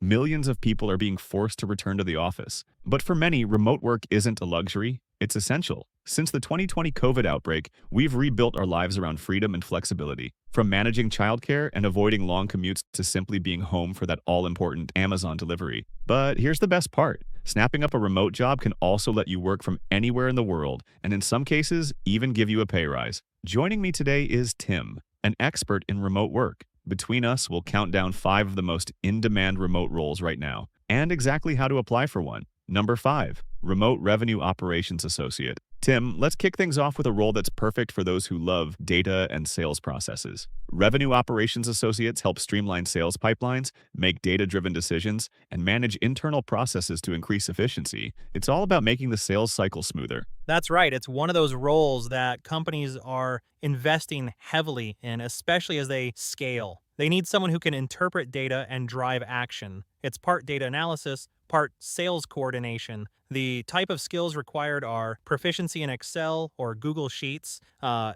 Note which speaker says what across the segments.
Speaker 1: millions of people are being forced to return to the office. But for many, remote work isn't a luxury, it's essential. Since the 2020 COVID outbreak, we've rebuilt our lives around freedom and flexibility. From managing childcare and avoiding long commutes to simply being home for that all-important Amazon delivery. But here's the best part. Snapping up a remote job can also let you work from anywhere in the world, and in some cases, even give you a pay rise. Joining me today is Tim, an expert in remote work. Between us, we'll count down 5 of the most in-demand remote roles right now, and exactly how to apply for one. Number 5, Remote Revenue Operations Associate. Tim, let's kick things off with a role that's perfect for those who love data and sales processes. Revenue Operations Associates help streamline sales pipelines, make data-driven decisions, and manage internal processes to increase efficiency. It's all about making the sales cycle smoother.
Speaker 2: That's right. It's one of those roles that companies are investing heavily in, especially as they scale. They need someone who can interpret data and drive action. It's part data analysis, part sales coordination. The type of skills required are proficiency in Excel or Google Sheets,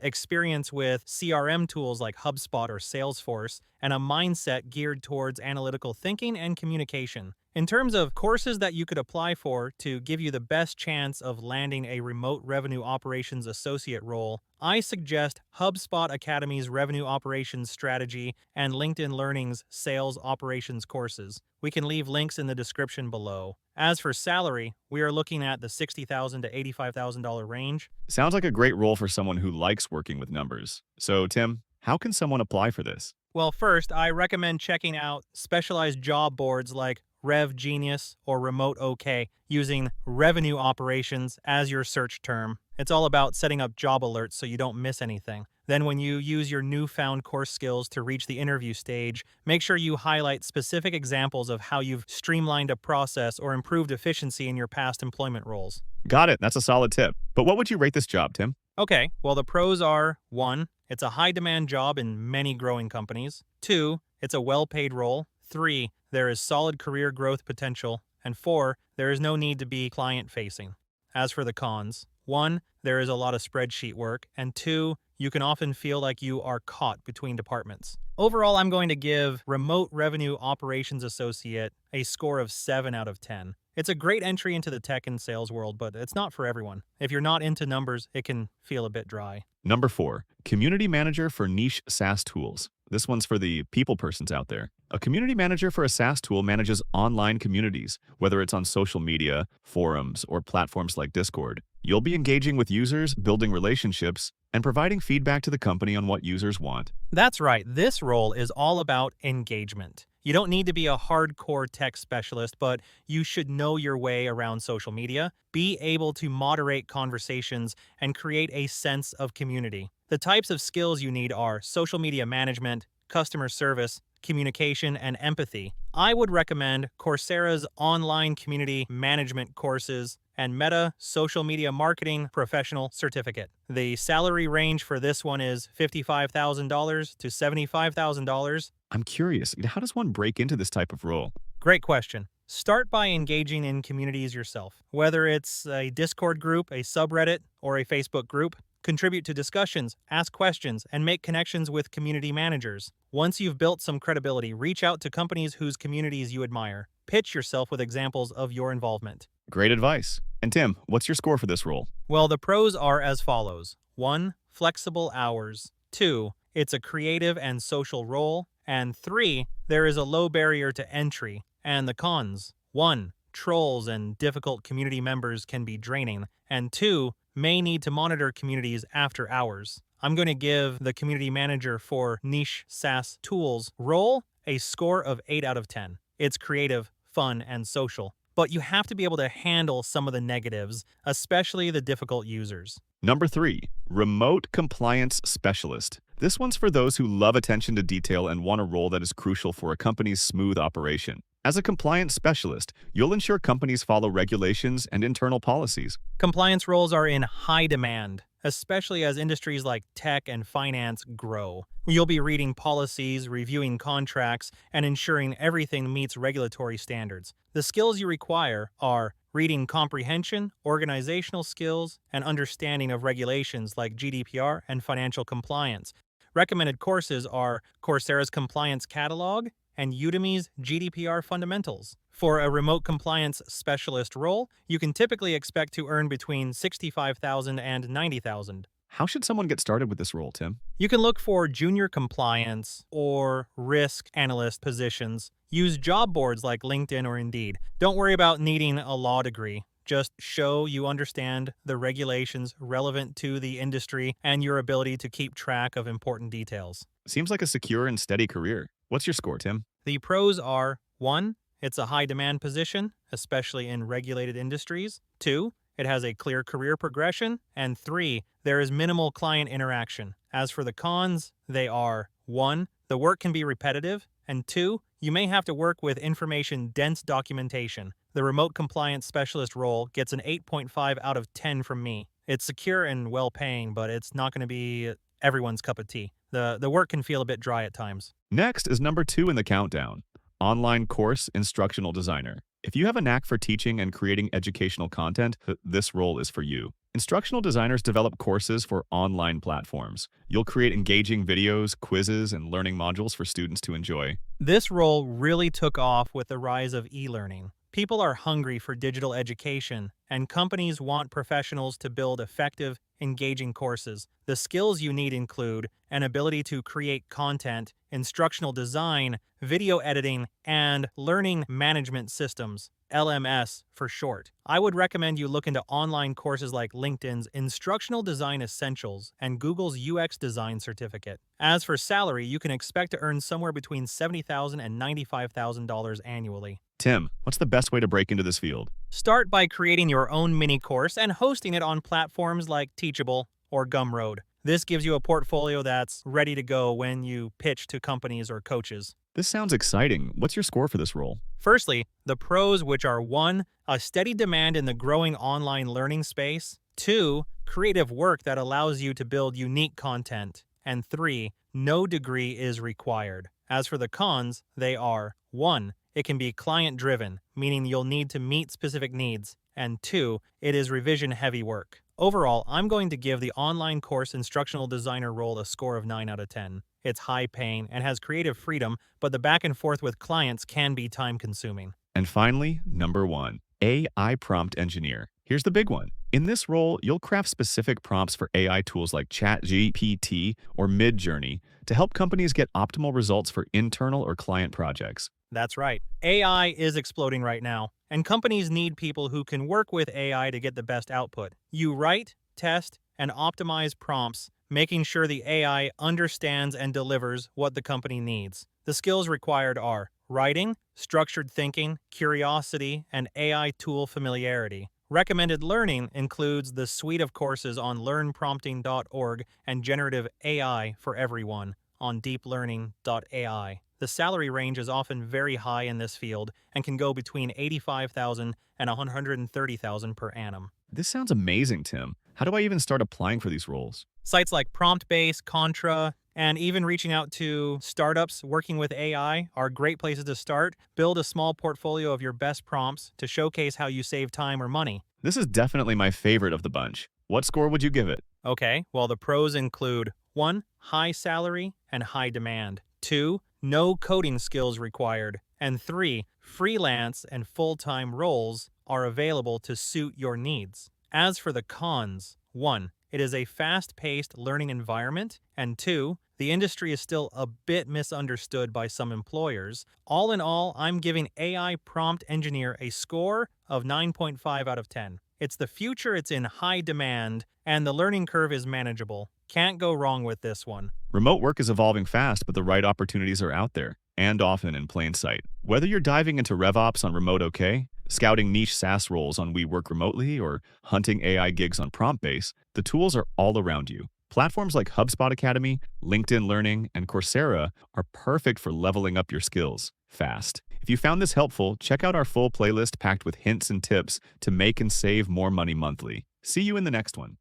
Speaker 2: experience with CRM tools like HubSpot or Salesforce, and a mindset geared towards analytical thinking and communication. In terms of courses that you could apply for to give you the best chance of landing a remote revenue operations associate role, I suggest HubSpot Academy's Revenue Operations Strategy and LinkedIn Learning's Sales Operations courses. We can leave links in the description below. As for salary, we are looking at the $60,000 to $85,000 range.
Speaker 1: Sounds like a great role for someone who likes working with numbers. So, Tim, how can someone apply for this?
Speaker 2: Well, first, I recommend checking out specialized job boards like Rev Genius or Remote OK, using revenue operations as your search term. It's all about setting up job alerts so you don't miss anything. Then when you use your newfound course skills to reach the interview stage, make sure you highlight specific examples of how you've streamlined a process or improved efficiency in your past employment roles.
Speaker 1: Got it. That's a solid tip. But what would you rate this job, Tim?
Speaker 2: Okay, well, the pros are 1, it's a high-demand job in many growing companies. 2, it's a well-paid role. 3, there is solid career growth potential. And 4, there is no need to be client-facing. As for the cons, 1, there is a lot of spreadsheet work, and 2, you can often feel like you are caught between departments. Overall, I'm going to give Remote Revenue Operations Associate a score of 7 out of 10. It's a great entry into the tech and sales world, but it's not for everyone. If you're not into numbers, it can feel a bit dry.
Speaker 1: Number 4, Community Manager for Niche SaaS Tools. This one's for the people persons out there. A community manager for a SaaS tool manages online communities, whether it's on social media, forums, or platforms like Discord. You'll be engaging with users, building relationships, and providing feedback to the company on what users want.
Speaker 2: That's right. This role is all about engagement. You don't need to be a hardcore tech specialist, but you should know your way around social media, be able to moderate conversations, and create a sense of community. The types of skills you need are social media management, customer service, communication, and empathy. I would recommend Coursera's online community management courses and Meta Social Media Marketing Professional Certificate. The salary range for this one is $55,000 to $75,000.
Speaker 1: I'm curious, how does one break into this type of role?
Speaker 2: Great question. Start by engaging in communities yourself. Whether it's a Discord group, a subreddit, or a Facebook group, contribute to discussions, ask questions, and make connections with community managers. Once you've built some credibility, reach out to companies whose communities you admire. Pitch yourself with examples of your involvement.
Speaker 1: Great advice. And Tim, what's your score for this role?
Speaker 2: Well, the pros are as follows. 1, flexible hours. 2, it's a creative and social role. And 3, there is a low barrier to entry. And the cons. 1, trolls and difficult community members can be draining. And 2, may need to monitor communities after hours. I'm going to give the community manager for niche SaaS tools role a score of 8 out of 10. It's creative, fun, and social. But you have to be able to handle some of the negatives, especially the difficult users.
Speaker 1: Number 3, Remote Compliance Specialist. This one's for those who love attention to detail and want a role that is crucial for a company's smooth operation. As a compliance specialist, you'll ensure companies follow regulations and internal policies.
Speaker 2: Compliance roles are in high demand, especially as industries like tech and finance grow. You'll be reading policies, reviewing contracts, and ensuring everything meets regulatory standards. The skills you require are reading comprehension, organizational skills, and understanding of regulations like GDPR and financial compliance. Recommended courses are Coursera's Compliance Catalog and Udemy's GDPR fundamentals. For a remote compliance specialist role, you can typically expect to earn between $65,000 and $90,000.
Speaker 1: How should someone get started with this role, Tim?
Speaker 2: You can look for junior compliance or risk analyst positions. Use job boards like LinkedIn or Indeed. Don't worry about needing a law degree. Just show you understand the regulations relevant to the industry and your ability to keep track of important details.
Speaker 1: Seems like a secure and steady career. What's your score, Tim?
Speaker 2: The pros are 1. It's a high demand position, especially in regulated industries. 2. It has a clear career progression. And 3. There is minimal client interaction. As for the cons, they are 1. The work can be repetitive. And 2. You may have to work with information-dense documentation. The remote compliance specialist role gets an 8.5 out of 10 from me. It's secure and well-paying, but it's not going to be everyone's cup of tea. The work can feel a bit dry at times.
Speaker 1: Next is number 2 in the countdown. Online course instructional designer. If you have a knack for teaching and creating educational content, this role is for you. Instructional designers develop courses for online platforms. You'll create engaging videos, quizzes, and learning modules for students to enjoy.
Speaker 2: This role really took off with the rise of e-learning. People are hungry for digital education, and companies want professionals to build effective, engaging courses. The skills you need include an ability to create content, instructional design, video editing, and learning management systems, LMS for short. I would recommend you look into online courses like LinkedIn's Instructional Design Essentials and Google's UX Design Certificate. As for salary, you can expect to earn somewhere between $70,000 and $95,000 annually.
Speaker 1: Tim, what's the best way to break into this field?
Speaker 2: Start by creating your own mini course and hosting it on platforms like Teachable or Gumroad. This gives you a portfolio that's ready to go when you pitch to companies or coaches.
Speaker 1: This sounds exciting. What's your score for this role?
Speaker 2: Firstly, the pros, which are 1. A steady demand in the growing online learning space. 2. Creative work that allows you to build unique content. And 3. No degree is required. As for the cons, they are 1. It can be client-driven, meaning you'll need to meet specific needs. And 2. It is revision-heavy work. Overall, I'm going to give the online course instructional designer role a score of 9 out of 10. It's high-paying and has creative freedom, but the back and forth with clients can be time-consuming.
Speaker 1: And finally, number 1, AI prompt engineer. Here's the big one. In this role, you'll craft specific prompts for AI tools like ChatGPT or Midjourney to help companies get optimal results for internal or client projects.
Speaker 2: That's right. AI is exploding right now, and companies need people who can work with AI to get the best output. You write, test, and optimize prompts, making sure the AI understands and delivers what the company needs. The skills required are writing, structured thinking, curiosity, and AI tool familiarity. Recommended learning includes the suite of courses on learnprompting.org and generative AI for everyone on deeplearning.ai. The salary range is often very high in this field and can go between $85,000 and $130,000 per annum.
Speaker 1: This sounds amazing, Tim. How do I even start applying for these roles?
Speaker 2: Sites like PromptBase, Contra, and even reaching out to startups working with AI are great places to start. Build a small portfolio of your best prompts to showcase how you save time or money.
Speaker 1: This is definitely my favorite of the bunch. What score would you give it?
Speaker 2: Okay, well, the pros include 1. High salary and high demand. 2. No coding skills required. And 3. Freelance and full-time roles are available to suit your needs. As for the cons, 1. It is a fast-paced learning environment, and 2. The industry is still a bit misunderstood by some employers. All in all, I'm giving AI prompt engineer a score of 9.5 out of 10. It's the future, it's in high demand, and the learning curve is manageable. Can't go wrong with this one.
Speaker 1: Remote work is evolving fast, but the right opportunities are out there, and often in plain sight. Whether you're diving into RevOps on Remote OK, scouting niche SaaS roles on We Work Remotely, or hunting AI gigs on PromptBase, the tools are all around you. Platforms like HubSpot Academy, LinkedIn Learning, and Coursera are perfect for leveling up your skills fast. If you found this helpful, check out our full playlist packed with hints and tips to make and save more money monthly. See you in the next one.